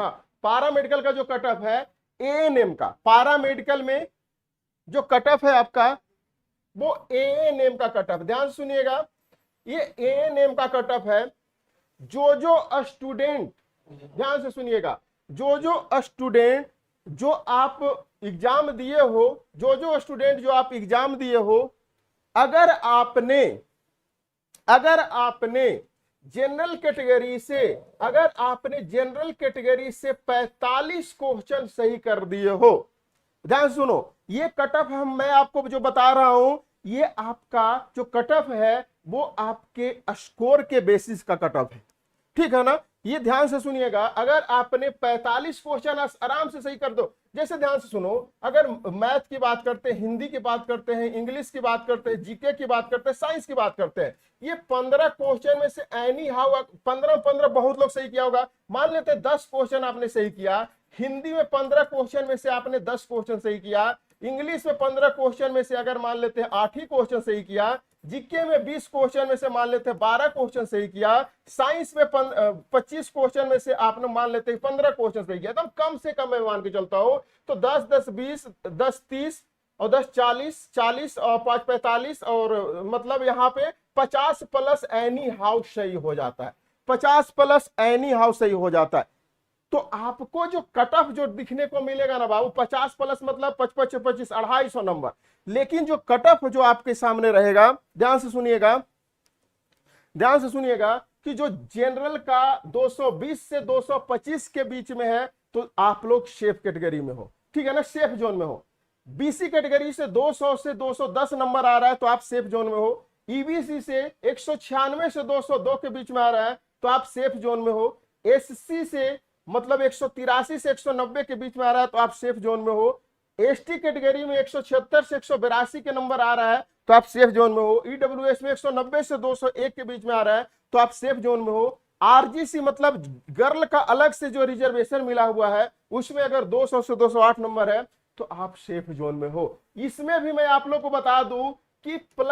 हाँ, पारा मेडिकल का जो कट ऑफ है एएनएम का, पारा मेडिकल में जो कट ऑफ है आपका वो एएनएम का कट ऑफ, ध्यान सुनिएगा, ये एएनएम का कट ऑफ है। जो स्टूडेंट, ध्यान से सुनिएगा, जो स्टूडेंट जो आप एग्जाम दिए हो, जो स्टूडेंट जो आप एग्जाम दिए हो, अगर आपने जनरल कैटेगरी से, अगर आपने जनरल कैटेगरी से 45 क्वेश्चन सही कर दिए हो, ध्यान सुनो, ये कट ऑफ मैं आपको जो बता रहा हूं, ये आपका जो कट ऑफ है वो आपके स्कोर के बेसिस का कट ऑफ है, ठीक है ना। ये ध्यान से सुनिएगा, अगर आपने 45 क्वेश्चन आराम से सही कर दो, जैसे ध्यान से सुनो, अगर मैथ की बात करते हैं, हिंदी की बात करते हैं, इंग्लिश की बात करते हैं, जीके की बात करते हैं, साइंस की बात करते हैं, ये 15 क्वेश्चन में से एनी हाउ 15 बहुत लोग सही किया होगा, मान लेते हैं 10 क्वेश्चन आपने सही किया, हिंदी में 15 क्वेश्चन में से आपने 10 क्वेश्चन सही किया, इंग्लिश में 15 क्वेश्चन में से अगर मान लेते हैं 8 ही क्वेश्चन सही किया, जीके में 20 क्वेश्चन में से मान लेते हैं 12 क्वेश्चन सही किया, साइंस में 25 क्वेश्चन में से आपने मान लेते हैं 15 क्वेश्चन सही किया, तो कम से कम मैं मान के चलता हूं तो 10 10 20 10 30 और 10 40 40 और 5 45 और मतलब यहाँ पे 50 प्लस एनी हाउ सही हो जाता है, 50 प्लस एनी हाउ सही हो जाता है। तो आपको जो कट ऑफ जो दिखने को मिलेगा ना बाबू, 50 प्लस मतलब 55 25 250 नंबर, लेकिन जो कट ऑफ जो आपके सामने रहेगा, ध्यान से सुनिएगा, ध्यान से सुनिएगा, कि जो जनरल का 220 से 225 के बीच में है तो आप लोग सेफ कैटेगरी में हो, ठीक है ना, सेफ जोन में हो। बीसी कैटेगरी से 200 से 210 नंबर आ रहा है तो आप सेफ जोन में हो। ईबीसी से 196 से 202 के बीच में आ रहा है तो आप सेफ जोन में हो। एससी से मतलब 183 से 190 के बीच में आ रहा है तो आप सेफ जोन में हो। एसटी कैटेगरी में 176 से 182 के नंबर आ रहा है तो आप सेफ जोन में हो। ईडब्ल्यूएस में 190 से 201 के बीच में आ रहा है तो आप सेफ जोन में हो। आरजीसी मतलब गर्ल का अलग से जो रिजर्वेशन मिला हुआ है उसमें अगर 200 से 208 नंबर है तो आप सेफ जोन में हो। इसमें भी मैं आप लोग को बता दूं कि